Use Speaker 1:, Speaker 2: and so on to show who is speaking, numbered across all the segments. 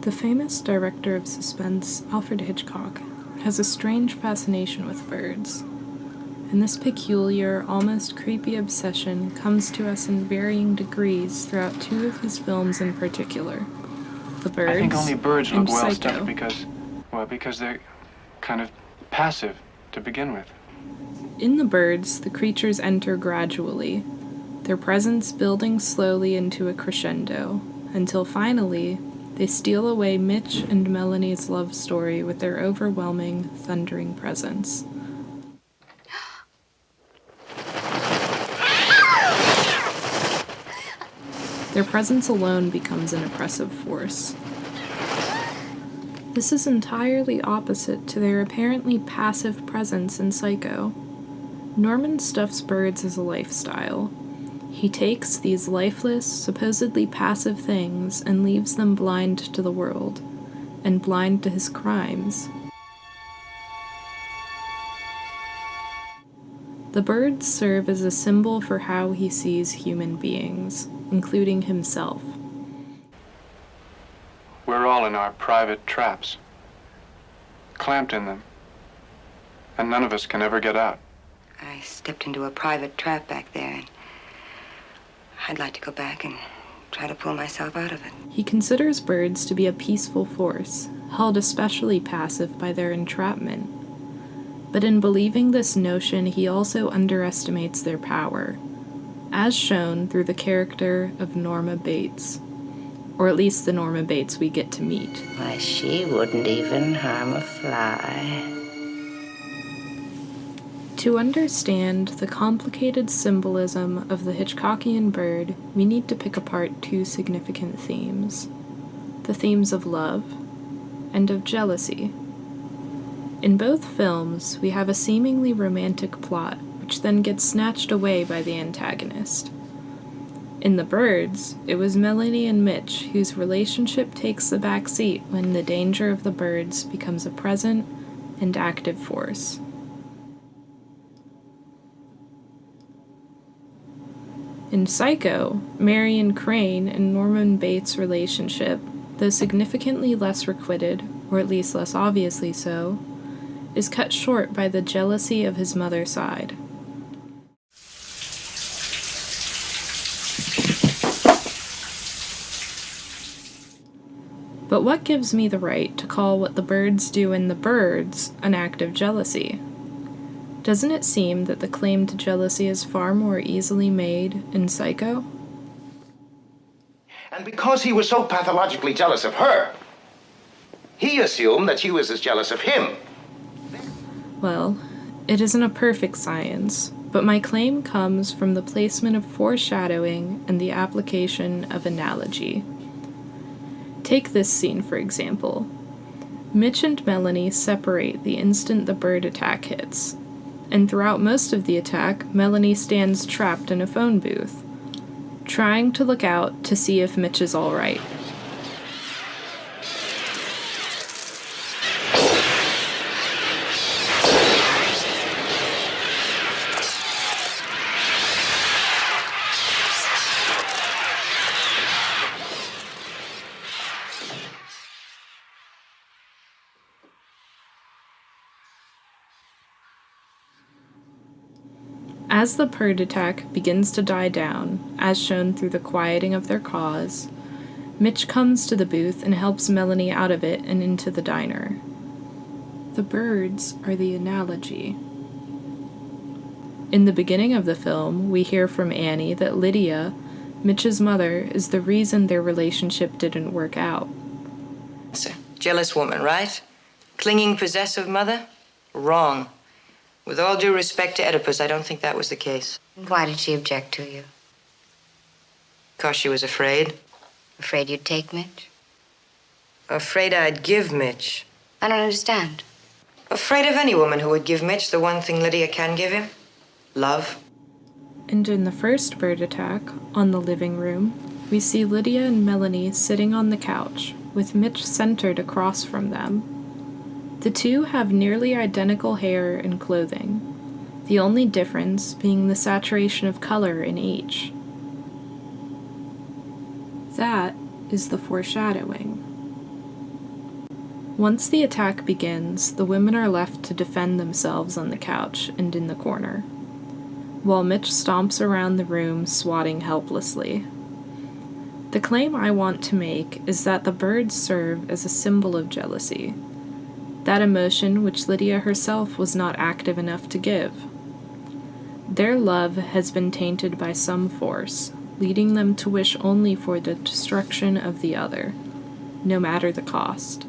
Speaker 1: The famous director of suspense, Alfred Hitchcock, has a strange fascination with birds, and this peculiar, almost creepy obsession comes to us in varying degrees throughout two of his films in particular, The Birds
Speaker 2: I think only birds
Speaker 1: and
Speaker 2: look well
Speaker 1: Psycho.
Speaker 2: stuffed because they're kind of passive to begin with.
Speaker 1: In The Birds, the creatures enter gradually, their presence building slowly into a crescendo, until finally, they steal away Mitch and Melanie's love story with their overwhelming, thundering presence. Their presence alone becomes an oppressive force. This is entirely opposite to their apparently passive presence in Psycho. Norman stuffs birds as a lifestyle. He takes these lifeless, supposedly passive things and leaves them blind to the world, and blind to his crimes. The birds serve as a symbol for how he sees human beings, including himself.
Speaker 2: We're all in our private traps, clamped in them, and none of us can ever get out.
Speaker 3: I stepped into a private trap back there, and I'd like to go back and try to pull myself out of it.
Speaker 1: He considers birds to be a peaceful force, held especially passive by their entrapment. But in believing this notion, he also underestimates their power, as shown through the character of Norma Bates, or at least the Norma Bates we get to meet.
Speaker 3: Why, she wouldn't even harm a fly.
Speaker 1: To understand the complicated symbolism of the Hitchcockian bird, we need to pick apart two significant themes: the themes of love and of jealousy. In both films, we have a seemingly romantic plot, which then gets snatched away by the antagonist. In The Birds, it was Melanie and Mitch whose relationship takes the back seat when the danger of the birds becomes a present and active force. In Psycho, Marion Crane and Norman Bates' relationship, though significantly less requited, or at least less obviously so, is cut short by the jealousy of his mother's side. But what gives me the right to call what the birds do in The Birds an act of jealousy? Doesn't it seem that the claim to jealousy is far more easily made in Psycho?
Speaker 4: And because he was so pathologically jealous of her, he assumed that she was as jealous of him.
Speaker 1: Well, it isn't a perfect science, but my claim comes from the placement of foreshadowing and the application of analogy. Take this scene, for example. Mitch and Melanie separate the instant the bird attack hits, and throughout most of the attack, Melanie stands trapped in a phone booth, trying to look out to see if Mitch is all right. As the bird attack begins to die down, as shown through the quieting of their caws, Mitch comes to the booth and helps Melanie out of it and into the diner. The birds are the analogy. In the beginning of the film, we hear from Annie that Lydia, Mitch's mother, is the reason their relationship didn't work out.
Speaker 3: It's a jealous woman, right? Clinging, possessive mother? Wrong. With all due respect to Oedipus, I don't think that was the case.
Speaker 5: Why did she object to you?
Speaker 3: Because she was afraid.
Speaker 5: Afraid you'd take Mitch?
Speaker 3: Afraid I'd give Mitch.
Speaker 5: I don't understand.
Speaker 3: Afraid of any woman who would give Mitch the one thing Lydia can give him. Love.
Speaker 1: And in the first bird attack, on the living room, we see Lydia and Melanie sitting on the couch, with Mitch centered across from them. The two have nearly identical hair and clothing, the only difference being the saturation of color in each. That is the foreshadowing. Once the attack begins, the women are left to defend themselves on the couch and in the corner, while Mitch stomps around the room swatting helplessly. The claim I want to make is that the birds serve as a symbol of jealousy, that emotion which Lydia herself was not active enough to give. Their love has been tainted by some force, leading them to wish only for the destruction of the other, no matter the cost.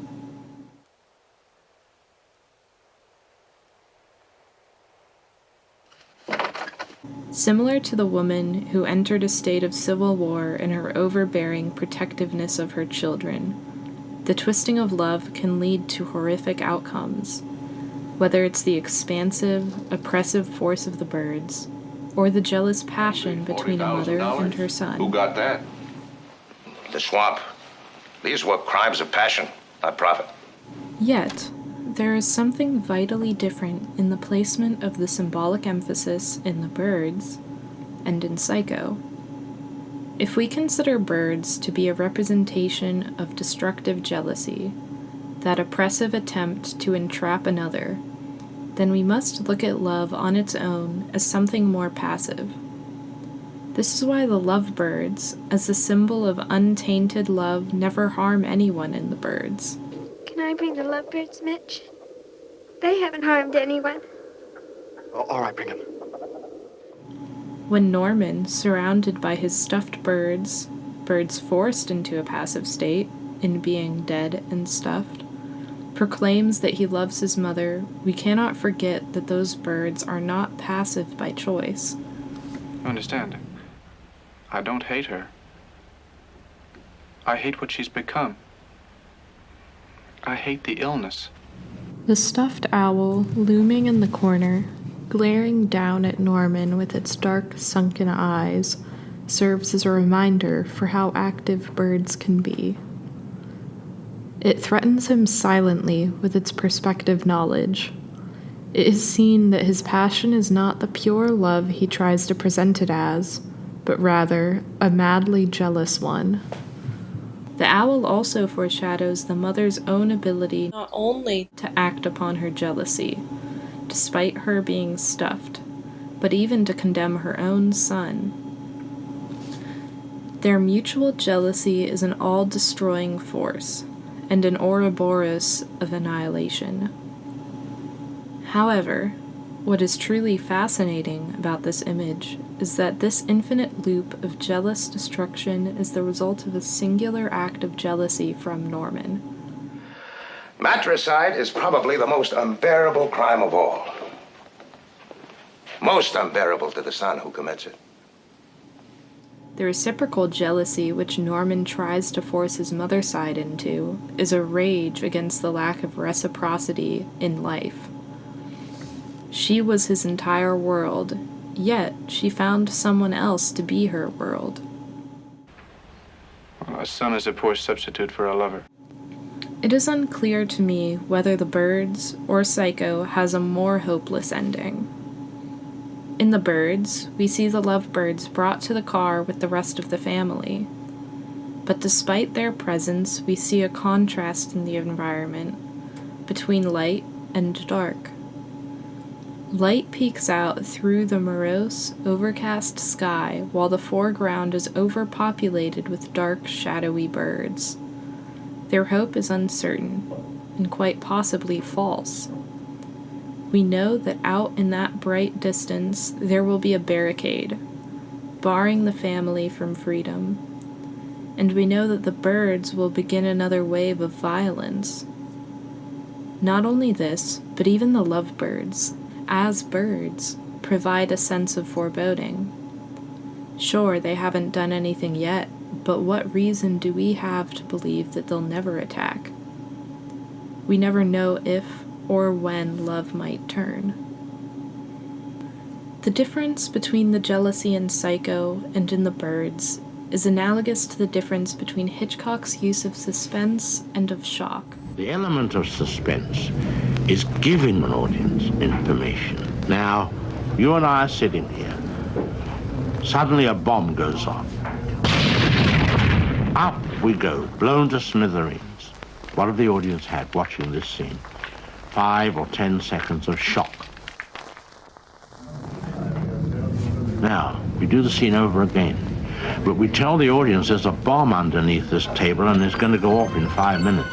Speaker 1: Similar to the woman who entered a state of civil war in her overbearing protectiveness of her children, the twisting of love can lead to horrific outcomes, whether it's the expansive, oppressive force of the birds, or the jealous passion between a mother and her son.
Speaker 6: Who got that?
Speaker 4: The swamp. These were crimes of passion, not profit.
Speaker 1: Yet, there is something vitally different in the placement of the symbolic emphasis in the birds and in Psycho. If we consider birds to be a representation of destructive jealousy, that oppressive attempt to entrap another, then we must look at love on its own as something more passive. This is why the lovebirds, as a symbol of untainted love, never harm anyone in the birds.
Speaker 7: Can I bring the lovebirds, Mitch? They haven't harmed anyone.
Speaker 8: Oh, all right, bring them.
Speaker 1: When Norman, surrounded by his stuffed birds, birds forced into a passive state, in being dead and stuffed, proclaims that he loves his mother, we cannot forget that those birds are not passive by choice.
Speaker 2: Understand? I don't hate her. I hate what she's become. I hate the illness.
Speaker 1: The stuffed owl, looming in the corner, glaring down at Norman with its dark, sunken eyes, serves as a reminder for how active birds can be. It threatens him silently with its perspective knowledge. It is seen that his passion is not the pure love he tries to present it as, but rather a madly jealous one. The owl also foreshadows the mother's own ability not only to act upon her jealousy, despite her being stuffed, but even to condemn her own son. Their mutual jealousy is an all-destroying force, and an Ouroboros of annihilation. However, what is truly fascinating about this image is that this infinite loop of jealous destruction is the result of a singular act of jealousy from Norman.
Speaker 4: Matricide is probably the most unbearable crime of all. Most unbearable to the son who commits it.
Speaker 1: The reciprocal jealousy which Norman tries to force his mother's side into is a rage against the lack of reciprocity in life. She was his entire world, yet she found someone else to be her world.
Speaker 2: Well, a son is a poor substitute for a lover.
Speaker 1: It is unclear to me whether The Birds or Psycho has a more hopeless ending. In The Birds, we see the lovebirds brought to the car with the rest of the family. But despite their presence, we see a contrast in the environment between light and dark. Light peeks out through the morose, overcast sky, while the foreground is overpopulated with dark, shadowy birds. Their hope is uncertain, and quite possibly false. We know that out in that bright distance there will be a barricade, barring the family from freedom. And we know that the birds will begin another wave of violence. Not only this, but even the lovebirds, as birds, provide a sense of foreboding. Sure, they haven't done anything yet, but what reason do we have to believe that they'll never attack? We never know if or when love might turn. The difference between the jealousy in Psycho and in The Birds is analogous to the difference between Hitchcock's use of suspense and of shock.
Speaker 9: The element of suspense is giving an audience information. Now, you and I are sitting here. Suddenly a bomb goes off. Up we go, blown to smithereens. what have the audience had watching this scene? 5 or 10 seconds of shock. Now, we do the scene over again, but we tell the audience there's a bomb underneath this table and it's going to go off in 5 minutes.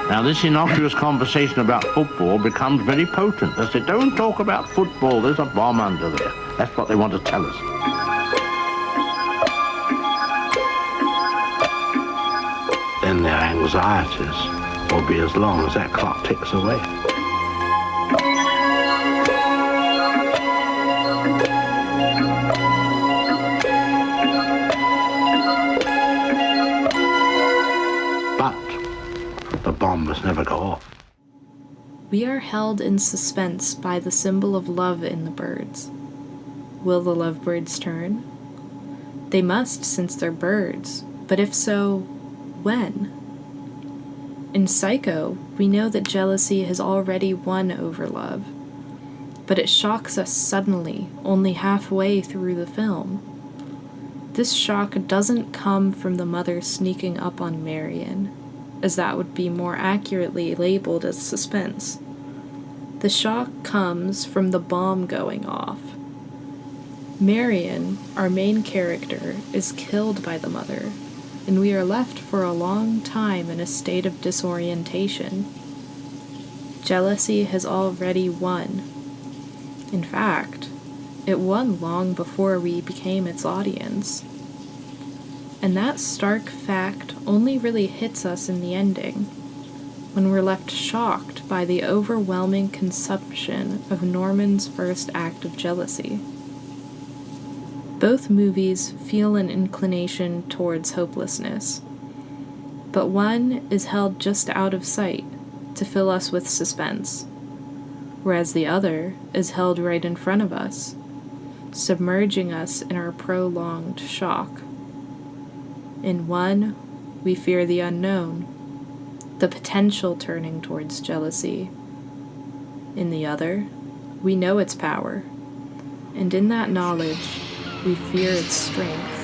Speaker 9: Now, this innocuous conversation about football becomes very potent. They say, don't talk about football, there's a bomb under there. That's what they want to tell us. Then their anxieties will be as long as that clock ticks away. But the bomb must never go off.
Speaker 1: We are held in suspense by the symbol of love in the birds. Will the lovebirds turn? They must, since they're birds, but if so, when? In Psycho, we know that jealousy has already won over love, but it shocks us suddenly, only halfway through the film. This shock doesn't come from the mother sneaking up on Marion, as that would be more accurately labeled as suspense. The shock comes from the bomb going off. Marion, our main character, is killed by the mother, and we are left for a long time in a state of disorientation. Jealousy has already won. In fact, it won long before we became its audience. And that stark fact only really hits us in the ending, when we're left shocked by the overwhelming consumption of Norman's first act of jealousy. Both movies feel an inclination towards hopelessness, but one is held just out of sight to fill us with suspense, whereas the other is held right in front of us, submerging us in our prolonged shock. In one, we fear the unknown, the potential turning towards jealousy. In the other, we know its power, and in that knowledge, we fear its strength.